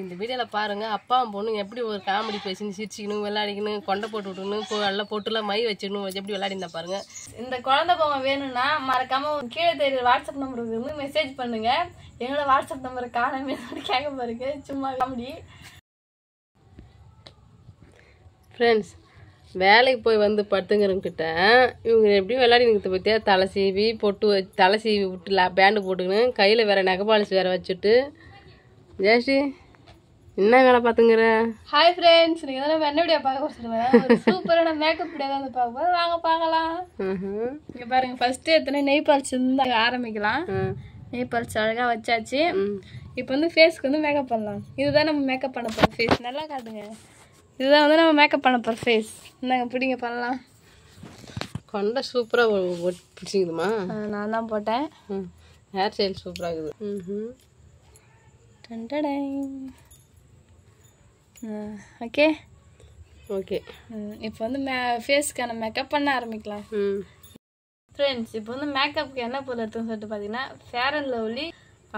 இந்த வீடியோவில் பாருங்கள் அப்பாவும் பொண்ணுங்க எப்படி ஒரு காமெடி பேசின்னு சிரிச்சிக்கணும் விளையாடிக்கணும் கொண்டை போட்டு விட்டுக்கணும் எல்லாம் போட்டுலாம் மை வச்சுக்கணும் எப்படி விளையாடினா பாருங்கள். இந்த குழந்தை பொம்மை வேணும்னா மறக்காமல் கீழே தெரியுற வாட்ஸ்அப் நம்பருக்கு வந்து மெசேஜ் பண்ணுங்கள். எங்களோட வாட்ஸ்அப் நம்பரை காணாமே கேட்க பாருங்க சும்மா காமெடி. ஃப்ரெண்ட்ஸ் வேலைக்கு போய் வந்து படுத்துங்கிறவங்கிட்ட இவங்க எப்படி விளையாடினுக்கிறது பற்றியா தலை சீவி பொட்டு தலை சீவி விட்டு பேண்டு போட்டுக்கணும் கையில் வேறு நெகபாலிஸ் வேறு வச்சுட்டு ஜெயஸ்ரீ என்ன வேலை பார்த்துங்கிற. ஹாய் ஃப்ரெண்ட்ஸ், நீங்கள் தான் என்ன வீடியோ பார்க்க சொல்லுவேன். ஒரு சூப்பரான மேக்கப் வீடியோ தான் வந்து பார்க்க வாங்க பார்க்கலாம். இங்கே பாருங்கள் ஃபஸ்ட்டு எத்தனை நெய் பாலிச்சு இருந்து ஆரம்பிக்கலாம். நெய் பாலிச்சு அழகாக வச்சாச்சு. இப்போ வந்து ஃபேஸ்க்கு வந்து மேக்கப் பண்ணலாம். இதுதான் நம்ம மேக்கப் பண்ண போகிற ஃபேஸ். நல்லா காட்டுங்க. இதுதான் வந்து நம்ம மேக்கப் பண்ண போகிற ஃபேஸ். இந்தாங்க பிடிங்க பண்ணலாம். கொண்டை சூப்பராக பிடிச்சிக்குதுமா. நான் தான் போட்டேன். ஹேர் ஸ்டைல் சூப்பராக இருக்குது. ஓகே ஓகே இப்போ வந்து ஃபேஸ்க்கான மேக்கப் பண்ண ஆரம்பிக்கலாம். ஃப்ரெண்ட்ஸ் இப்போ வந்து மேக்கப்புக்கு என்ன பொருள் எடுத்துன்னு சொல்லிட்டு பார்த்தீங்கன்னா ஃபேர் அண்ட் லவ்லி,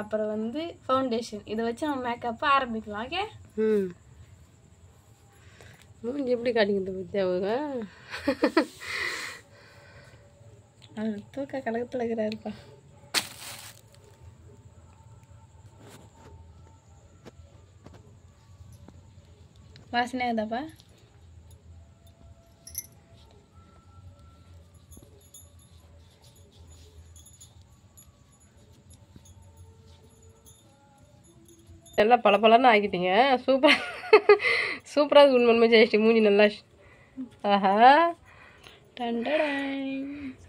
அப்புறம் வந்து ஃபவுண்டேஷன், இதை வச்சு நம்ம மேக்கப்பை ஆரம்பிக்கலாம். ஓகே மூஞ்சி எப்படி காட்டிக்கிறது பற்றி அவங்க தூக்க கலகத்தில் இருக்கிறாருப்பா. வாசனையாக இருந்தாப்பா. எல்லாம் பளபளன்னு ஆக்கிட்டீங்க. சூப்பராக உண்மை ஜெயஸ்ரீ மூஞ்சி நல்லா. ஆஹா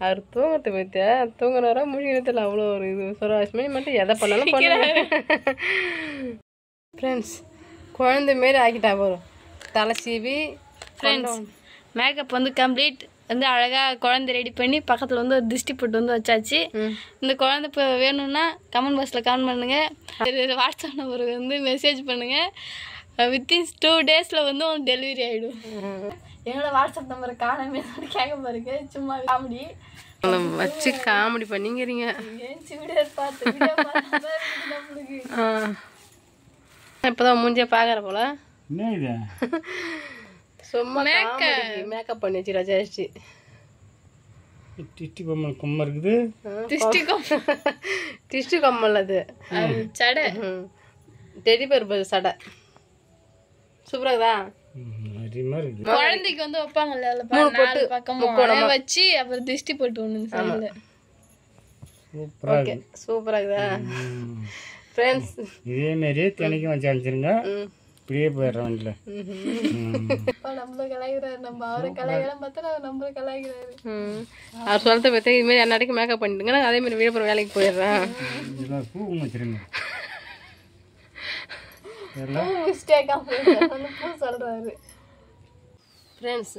அவர் தூங்கத்தை பற்றியா தூங்கினாரா மூழ்கினத்தில் அவ்வளோ ஒரு இது சொராசமே மட்டும் எதை பண்ணாலும் பண்ணுவேன். ஃப்ரெண்ட்ஸ் குழந்தை மாரி ஆக்கிட்டா போகிறோம் தலை சீவி. ஃப்ரெண்ட்ஸ் மேக்கப் வந்து கம்ப்ளீட் வந்து அழகாக குழந்தை ரெடி பண்ணி பக்கத்தில் வந்து ஒரு திருஷ்டி போட்டு வந்து வச்சாச்சு. இந்த குழந்தை இப்போ வேணும்னா கமெண்ட் பாக்ஸில் கமெண்ட் பண்ணுங்கள். வாட்ஸ்அப் நம்பருக்கு வந்து மெசேஜ் பண்ணுங்கள். வித்தின் 2 days வந்து டெலிவரி ஆகிடும். எங்களோட வாட்ஸ்அப் நம்பரை காணாமே கேட்க பாருங்க சும்மா காமெடி வச்சு காமெடி பண்ணிங்கிறீங்க. இப்போதான் மூஞ்சியை பார்க்குற போல சும்மா மேக்கப் பண்ணி வச்சுரா ஜெயஸ்ரீ. டிஸ்டி கம்மல் கொம்மை இருக்குது. டிஸ்டி கம்மல் அது சடை டெடி பருப்பு சடை சூப்பராகுதா. குழந்தைக்கு வந்து வைப்பாங்கல்ல பக்கமும் வச்சு அப்புறம் திருஷ்டி போட்டு ஒண்ணு சூப்பராகுதா. ஃப்ரெண்ட்ஸ் இதே மாதிரியே தினைக்கும் வச்சு அனுப்பிச்சிருங்க. இப்படியே போயிடுறோம் வண்டியில். நம்மள கலாய்கிறாரு. நம்ம அவரை கலாய்க்கலாம் பார்த்தா நம்மள கலாய்கிறாரு. அவர் சொல்றத பற்றி இதுமாரி அன்னாடிக்கு மேக்கப் பண்ணிட்டுங்க. நான் அதேமாதிரி விழுப்புரம் வேலைக்கு போயிடுறேன். இதெல்லாம் பூ வச்சுருங்க. சொல்றாரு. ஃப்ரெண்ட்ஸ்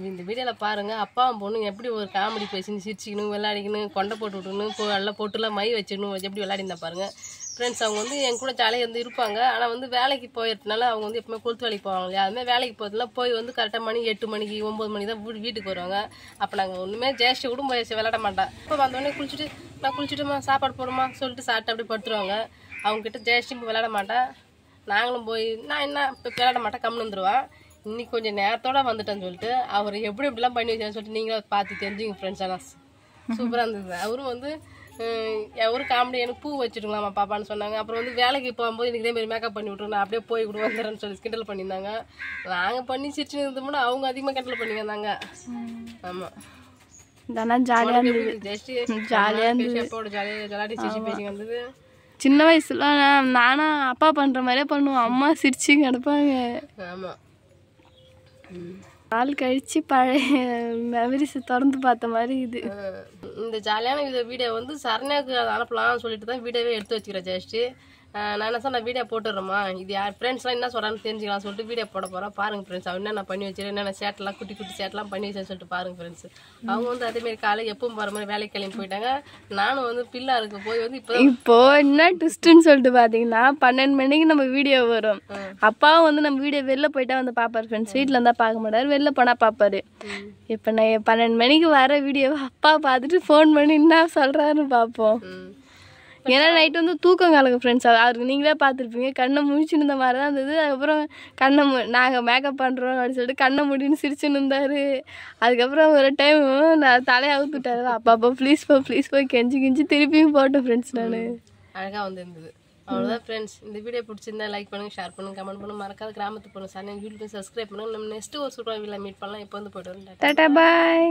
இந்த வீடியோவில் பாருங்கள் அப்பாவும் பொண்ணுங்க எப்படி ஒரு காமெடி பேசின்னு சிரிச்சிக்கணும் விளையாடிக்கணும் கொண்டை போட்டு விட்டுக்கணும் எல்லாம் போட்டுலாம் மை வச்சுக்கணும் எப்படி விளையாடினா பாருங்கள். ஃப்ரெண்ட்ஸ் அவங்க வந்து என் கூட ஜாலியாக வந்து இருப்பாங்க. ஆனால் வந்து வேலைக்கு போயிடுறதுனால அவங்க வந்து எப்பவுமே கொளுத்து வேலைக்கு போவாங்க இல்லையா. அதுமாதிரி வேலைக்கு போகிறதுலாம் போய் வந்து கரெக்டாக மணி 8 மணிக்கு 9 மணிக்கு தான் வீட்டுக்கு வருவாங்க. அப்போ நாங்கள் ஒன்றுமே ஜெயஸ்ரீ கூட விளையாட மாட்டேன். இப்போ வந்தோடனே குளிச்சுட்டு நான் குளிச்சுட்டுமா சாப்பாடு போடுமா சொல்லிட்டு சாப்பிட்டு அப்படி படுத்துருவாங்க. அவங்ககிட்ட ஜெயஸ்ரீ விளையாட மாட்டேன். நாங்களும் போய் நான் என்ன இப்போ விளையாட மாட்டேன் கம்முன்னு வந்துடுவேன். இன்னைக்கு கொஞ்சம் நேரத்தோட வந்துட்டேன்னு சொல்லிட்டு அவர் எப்படி எப்படிலாம் பண்ணி வச்சான்னு சொல்லிட்டு நீங்களும் பார்த்து தெரிஞ்சுங்க ஃப்ரெண்ட்ஸ். ஆனால் சூப்பராக இருந்தது. அவரும் வந்து ஒரு காமெடி எனக்கு பூ வச்சுட்டுங்களாம்மா பாப்பான்னு சொன்னாங்க. அப்புறம் வந்து வேலைக்கு போகும்போது எனக்கு இதேமாரி மேக்கப் பண்ணி விட்ருங்க நான் அப்படியே போய் கூட வந்துடுறேன்னு சொல்லி கிண்டல் பண்ணியிருந்தாங்க. நாங்கள் பண்ணி சிரிச்சு இருந்தோம்னா அவங்க அதிகமாக கிண்டல் பண்ணி வந்தாங்க. ஆமாம் ஜாலியாக விளையாடி சிரிச்சு பேசி வந்தது. சின்ன வயசுல நானும் அப்பா பண்ற மாதிரியே பண்ணுவோம். அம்மா சிரிச்சு கிடப்பாங்க. ஆமாம் நாள் கழிச்சு பழைய மெமரிஸ் திறந்து பார்த்த மாதிரி இது. இந்த ஜாலியான வீடியோ வந்து சரண்யாவுக்கு அதை அனுப்பலாம்னு சொல்லிட்டு தான் வீடியோவே எடுத்து வச்சுக்கிறேன் ஜெயஸ்ரீ. நான் என்ன சொன்ன வீடியோ போட்டுடுறோமா இது யார் ஃப்ரெண்ட்ஸ்லாம் என்ன சொல்கிறான்னு தெரிஞ்சுக்கலாம் சொல்லிட்டு வீடியோ போட போகிறோம். பாருங்கள் ஃப்ரெண்ட்ஸ் அவன் என்ன பண்ணி வச்சிருக்கேன் என்னென்ன சேட்டெல்லாம் குட்டி குட்டி சேட்டெல்லாம் பண்ணி வச்சேன்னு சொல்லிட்டு பாருங்கள் ஃப்ரெண்ட்ஸ். அவங்க வந்து அதேமாரி காலையில் எப்பவும் போகிற மாதிரி வேலைக்கு கிளம்பி போயிட்டாங்க. நானும் வந்து பிள்ளாருக்கு போய் வந்து இப்போ என்ன ட்விஸ்ட்டுன்னு சொல்லிட்டு பார்த்தீங்கன்னா 12 மணிக்கு நம்ம வீடியோ வரும். அப்பாவும் வந்து நம்ம வீடியோ வெளில போயிட்டா வந்து பார்ப்பாரு ஃப்ரெண்ட்ஸ். வீட்டில் இருந்தால் பார்க்க மாட்டார், வெளில போனால் பார்ப்பாரு. இப்போ நான் 12 மணிக்கு வர வீடியோவை அப்பா பார்த்துட்டு ஃபோன் பண்ணி என்ன சொல்கிறாருன்னு பார்ப்போம். ஏன்னா நைட்டு வந்து தூக்கம் கலங்க ஃப்ரெண்ட்ஸ். அவருக்கு நீங்களே பார்த்துருப்பீங்க, கண்ணை முழிச்சுன்னு இருந்த மாதிரி தான் இருந்தது. அதுக்கப்புறம் நாங்கள் மேக்கப் பண்ணுறோம் அப்படின்னு சொல்லிட்டு கண்ணை முடின்னு சிரிச்சுன்னு இருந்தார். அதுக்கப்புறம் ஒரு டைம் நான் தலையை அவுத்துட்டாரு. அப்பா ப்ளீஸ் போ கெஞ்சி திருப்பியும் போட்டேன் ஃப்ரெண்ட்ஸ். நான் அழகாக வந்து இருந்தது. அவ்வளோதான் ஃப்ரெண்ட்ஸ். இந்த வீடியோ பிடிச்சிருந்தா லைக் பண்ணுங்க, ஷேர் பண்ணுங்க, கமெண்ட் பண்ணுங்க, மறக்காத கிராமத்துக்கு போகணும் சார் யூடியூப் சப்ஸ்கிரைப் பண்ணுங்க. நம்ம நெக்ஸ்ட் ஒரு சூப்பராக வீடியோவில் மீட் பண்ணலாம். இப்போ வந்து போய்ட்டு வரேன். டாடா பாய்.